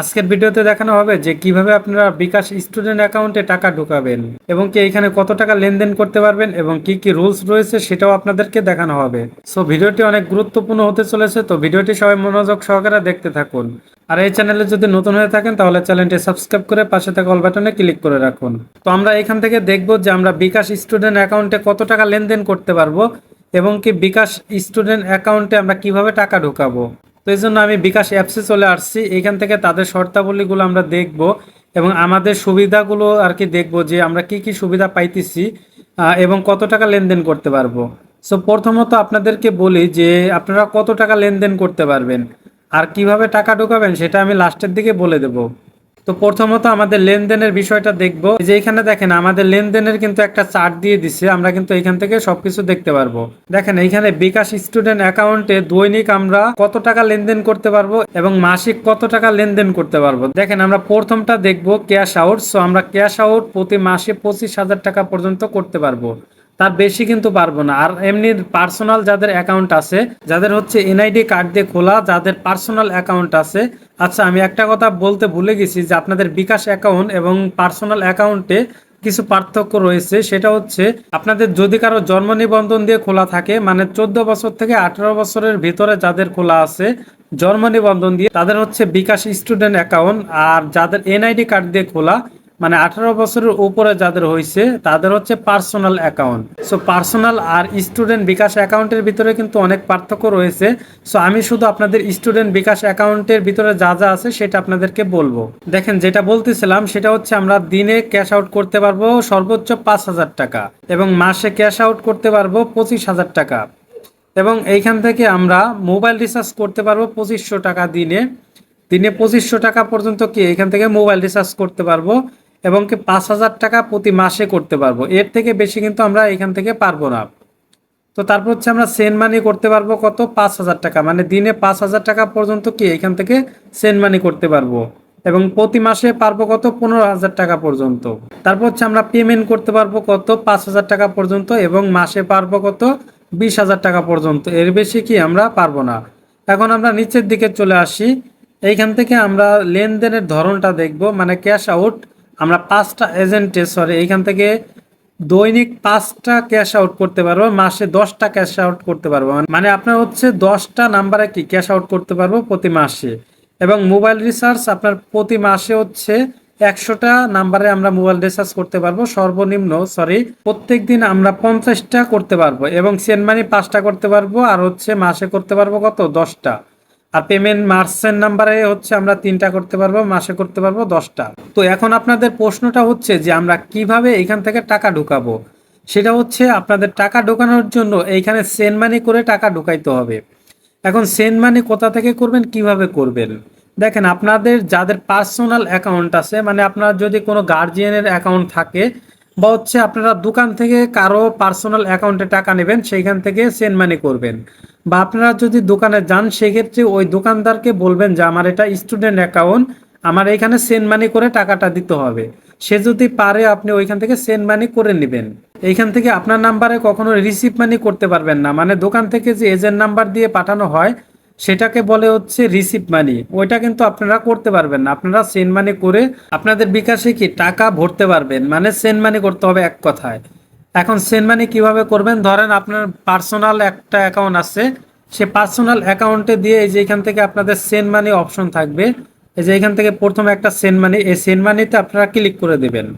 আজকের ভিডিওতে দেখানো হবে যে কিভাবে আপনারা বিকাশ স্টুডেন্ট অ্যাকাউন্টে টাকা ঢোকাবেন এবং কি এখানে কত টাকা লেনদেন করতে পারবেন এবং কি কি রুলস রয়েছে সেটাও আপনাদেরকে দেখানো হবে। সো ভিডিওটি অনেক গুরুত্বপূর্ণ হতে চলেছে, তো ভিডিওটি সবাই মনোযোগ সহকারে দেখতে থাকুন। আর এই চ্যানেলে যদি নতুন হয়ে থাকেন তাহলে চ্যানেলটি সাবস্ক্রাইব করে পাশে থাকা অল বাটনে ক্লিক করে রাখুন। তো আমরা এখান থেকে দেখব যে আমরা বিকাশ স্টুডেন্ট অ্যাকাউন্টে কত টাকা লেনদেন করতে পারবো এবং কি বিকাশ স্টুডেন্ট অ্যাকাউন্টে আমরা কিভাবে টাকা ঢোকাবো। তো এই জন্য আমি বিকাশ অ্যাপসে চলে আসছি। এখান থেকে তাদের শর্তাবলীগুলো আমরা দেখব এবং আমাদের সুবিধাগুলো আর কি দেখব যে আমরা কি কি সুবিধা পাইতেছি এবং কত টাকা লেনদেন করতে পারবো। সো প্রথমত আপনাদেরকে বলি যে আপনারা কত টাকা লেনদেন করতে পারবেন আর কিভাবে টাকা ঢোকাবেন সেটা আমি লাস্টের দিকে বলে দেব। তো প্রথমত আমাদের লেনদেনের বিষয়টা দেখব, যে এখানে দেখেন আমাদের লেনদেনের কিন্তু একটা চার্ট দিয়ে দিচ্ছে, আমরা কিন্তু এখান থেকে সবকিছু দেখতে পারবো। দেখেন এইখানে বিকাশ স্টুডেন্ট অ্যাকাউন্টে দৈনিক আমরা কত টাকা লেনদেন করতে পারবো এবং মাসিক কত টাকা লেনদেন করতে পারবো। দেখেন আমরা প্রথমটা দেখব ক্যাশ আউট। সো আমরা ক্যাশ আউট প্রতি মাসে 25,000 টাকা পর্যন্ত করতে পারবো, তার বেশি কিন্তু পারবো না। আর এমনি পার্সোনাল যাদের অ্যাকাউন্ট আছে, যাদের হচ্ছে এনআইডি কার্ড দিয়ে খোলা, যাদের পার্সোনাল অ্যাকাউন্ট আছে। আচ্ছা আমি একটা কথা বলতে ভুলে গেছি যে আপনাদের বিকাশ অ্যাকাউন্ট এবং পার্সোনাল অ্যাকাউন্টে কিছু পার্থক্য রয়েছে। সেটা হচ্ছে আপনাদের যদি কারো জন্ম নিবন্ধন দিয়ে খোলা থাকে, মানে 14 বছর থেকে 18 বছরের ভিতরে যাদের খোলা আছে জন্ম নিবন্ধন দিয়ে, তাদের হচ্ছে বিকাশ স্টুডেন্ট অ্যাকাউন্ট। আর যাদের এনআইডি কার্ড দিয়ে খোলা, মানে 18 বছরের উপরে যাদের হয়েছে, তাদের হচ্ছে পার্সোনাল অ্যাকাউন্ট। সো পার্সোনাল আর স্টুডেন্ট বিকাশ অ্যাকাউন্টের ভিতরে কিন্তু অনেক পার্থক্য রয়েছে। সো আমি শুধু আপনাদের স্টুডেন্ট বিকাশ অ্যাকাউন্টের ভিতরে যা যা আছে সেটা আপনাদেরকে বলবো। দেখেন যেটা বলতেছিলাম সেটা হচ্ছে আমরা দিনে ক্যাশ আউট করতে পারবো সর্বোচ্চ 5,000 টাকা এবং মাসে ক্যাশ আউট করতে পারবো 25,000 টাকা এবং এইখান থেকে আমরা মোবাইল রিচার্জ করতে পারবো 2500 টাকা দিনে। দিনে 2500 টাকা পর্যন্ত কি এখান থেকে মোবাইল রিচার্জ করতে পারবো এবং কি 5,000 টাকা প্রতি মাসে করতে পারবো। এর থেকে বেশি কিন্তু আমরা এখান থেকে পারবো না। তো তারপর হচ্ছে আমরা সেন্ড মানি করতে পারবো কত, 5,000 টাকা, মানে দিনে 5,000 টাকা পর্যন্ত কি এখান থেকে সেন্ড মানি করতে পারবো এবং প্রতি মাসে পারবো কত, 15,000 টাকা পর্যন্ত। তারপর হচ্ছে আমরা পেমেন্ট করতে পারবো কত, 5,000 টাকা পর্যন্ত এবং মাসে পারবো কত, 20,000 টাকা পর্যন্ত। এর বেশি কি আমরা পারবো না। এখন আমরা নিচের দিকে চলে আসি। এইখান থেকে আমরা লেনদেনের ধরনটা দেখব, মানে ক্যাশ আউট আমরা 5টা এজেন্টে এইখান থেকে দৈনিক 5টা ক্যাশ আউট করতে পারবো, মাসে 10টা ক্যাশ আউট করতে পারবো। মানে আপনার হচ্ছে 10টা নাম্বারে কি ক্যাশ আউট করতে পারবো প্রতি মাসে। এবং মোবাইল রিচার্জ আপনার প্রতি মাসে হচ্ছে 100টা নাম্বারে আমরা মোবাইল রিচার্জ করতে পারবো সর্বনিম্ন, প্রত্যেক দিন আমরা 50টা করতে পারবো এবং সেন্ড মানি 5টা করতে পারবো আর হচ্ছে মাসে করতে পারবো কত, 10টা। আর পেমেন্ট মার্চেন্ট নাম্বারে হচ্ছে আমরা 3টা করতে পারবো, মাসে করতে পারবো 10টা। তো এখন আপনাদের প্রশ্নটা হচ্ছে যে আমরা কিভাবে এখান থেকে টাকা ঢুকাবো। সেটা হচ্ছে আপনাদের টাকা ঢোকানোর জন্য এইখানে সেন্ড মানি করে টাকা ঢুকাইতে হবে। এখন সেন্ড মানি কোথা থেকে করবেন, কিভাবে করবেন। দেখেন আপনাদের যাদের পার্সোনাল অ্যাকাউন্ট আছে, মানে আপনার যদি কোনো গার্জিয়ানের অ্যাকাউন্ট থাকে বা হচ্ছে আপনারা দোকান থেকে কারো পার্সোনাল অ্যাকাউন্টে টাকা নেবেন, সেইখান থেকে সেন্ড মানি করবেন। বা আপনারা যদি দোকানে যান সেক্ষেত্রে ওই দোকানদারকে বলবেন যে আমার এটা স্টুডেন্ট অ্যাকাউন্ট, আমার এখানে সেন্ড মানি করে টাকাটা দিতে হবে। সে যদি পারে আপনি ওইখান থেকে সেন্ড মানি করে নেবেন। এইখান থেকে আপনার নাম্বারে কখনো রিসিভ মানি করতে পারবেন না, মানে দোকান থেকে যে এজেন্ট নাম্বার দিয়ে পাঠানো হয় সেটাকে বলে হচ্ছে রিসিভ মানি, ওইটা কিন্তু আপনারা করতে পারবেন না। আপনারা সেন্ড মানি করে আপনাদের বিকাশে কি টাকা ভরতে পারবেন, মানে সেন্ড মানি করতে হবে এক কথায়। এখন সেন্ড মানি কিভাবে করবেন, ধরেন আপনার পার্সোনাল একটা অ্যাকাউন্ট আছে, সে পার্সোনাল অ্যাকাউন্টে দিয়ে এই যে এখান থেকে আপনাদের সেন্ড মানি অপশন থাকবে। এই যে এখান থেকে প্রথমে একটা সেন্ড মানি, এই সেন্ড মানিতে আপনারা ক্লিক করে দেবেন।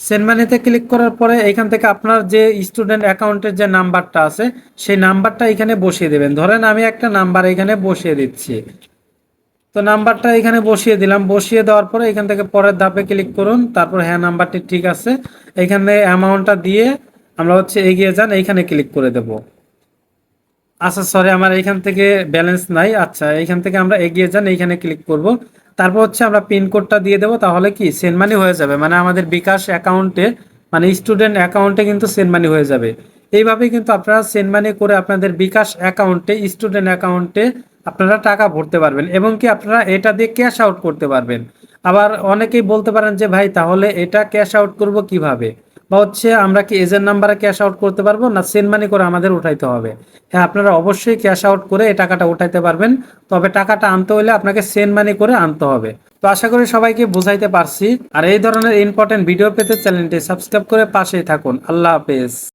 সেন্ড মানিতে ক্লিক করার পরে এখান থেকে আপনার যে স্টুডেন্ট অ্যাকাউন্টের যে নাম্বারটা আছে সেই নাম্বারটা এখানে বসিয়ে দেবেন। ধরেন আমি একটা নাম্বার এখানে বসিয়ে দিচ্ছি, তো নাম্বারটা এখানে বসিয়ে দিলাম। বসিয়ে দেওয়ার পরে এখান থেকে পরের ধাপে ক্লিক করুন, তারপর হ্যাঁ নাম্বারটি ঠিক আছে, এখানে অ্যামাউন্টটা দিয়ে আমরা হচ্ছে এগিয়ে যান, এইখানে ক্লিক করে দেব। আচ্ছা আমার এইখান থেকে ব্যালেন্স নাই, আচ্ছা এইখান থেকে আমরা এগিয়ে যান, এইখানে ক্লিক করব। তারপর হচ্ছে আমরা পিন কোডটা দিয়ে দেবো, তাহলে কি সেন্ড মানি হয়ে যাবে, মানে আমাদের বিকাশ অ্যাকাউন্টে, মানে স্টুডেন্ট অ্যাকাউন্টে কিন্তু সেন্ড মানি হয়ে যাবে। এইভাবেই কিন্তু আপনারা সেন্ড মানি করে আপনাদের বিকাশ অ্যাকাউন্টে, স্টুডেন্ট অ্যাকাউন্টে আপনারা টাকা ভরতে পারবেন এবং কি আপনারা এটা দিয়ে ক্যাশ আউট করতে পারবেন। আবার অনেকেই বলতে পারেন যে ভাই তাহলে এটা ক্যাশ আউট করব কিভাবে, বা হচ্ছে আমরা কি এজেন্ট নাম্বারে ক্যাশ আউট করতে পারবো না সেন্ড মানি করে আমাদের উঠাইতে হবে। হ্যাঁ আপনারা অবশ্যই ক্যাশ আউট করে এই টাকাটা উঠাইতে পারবেন, তবে টাকাটা আনতে হলে আপনাকে সেন্ড মানি করে আনতে হবে। তো আশা করি সবাইকে বুঝাইতে পারছি। আর এই ধরনের ইম্পর্টেন্ট ভিডিও পেতে চ্যানেলটি সাবস্ক্রাইব করে পাশেই থাকুন। আল্লাহ হাফেজ।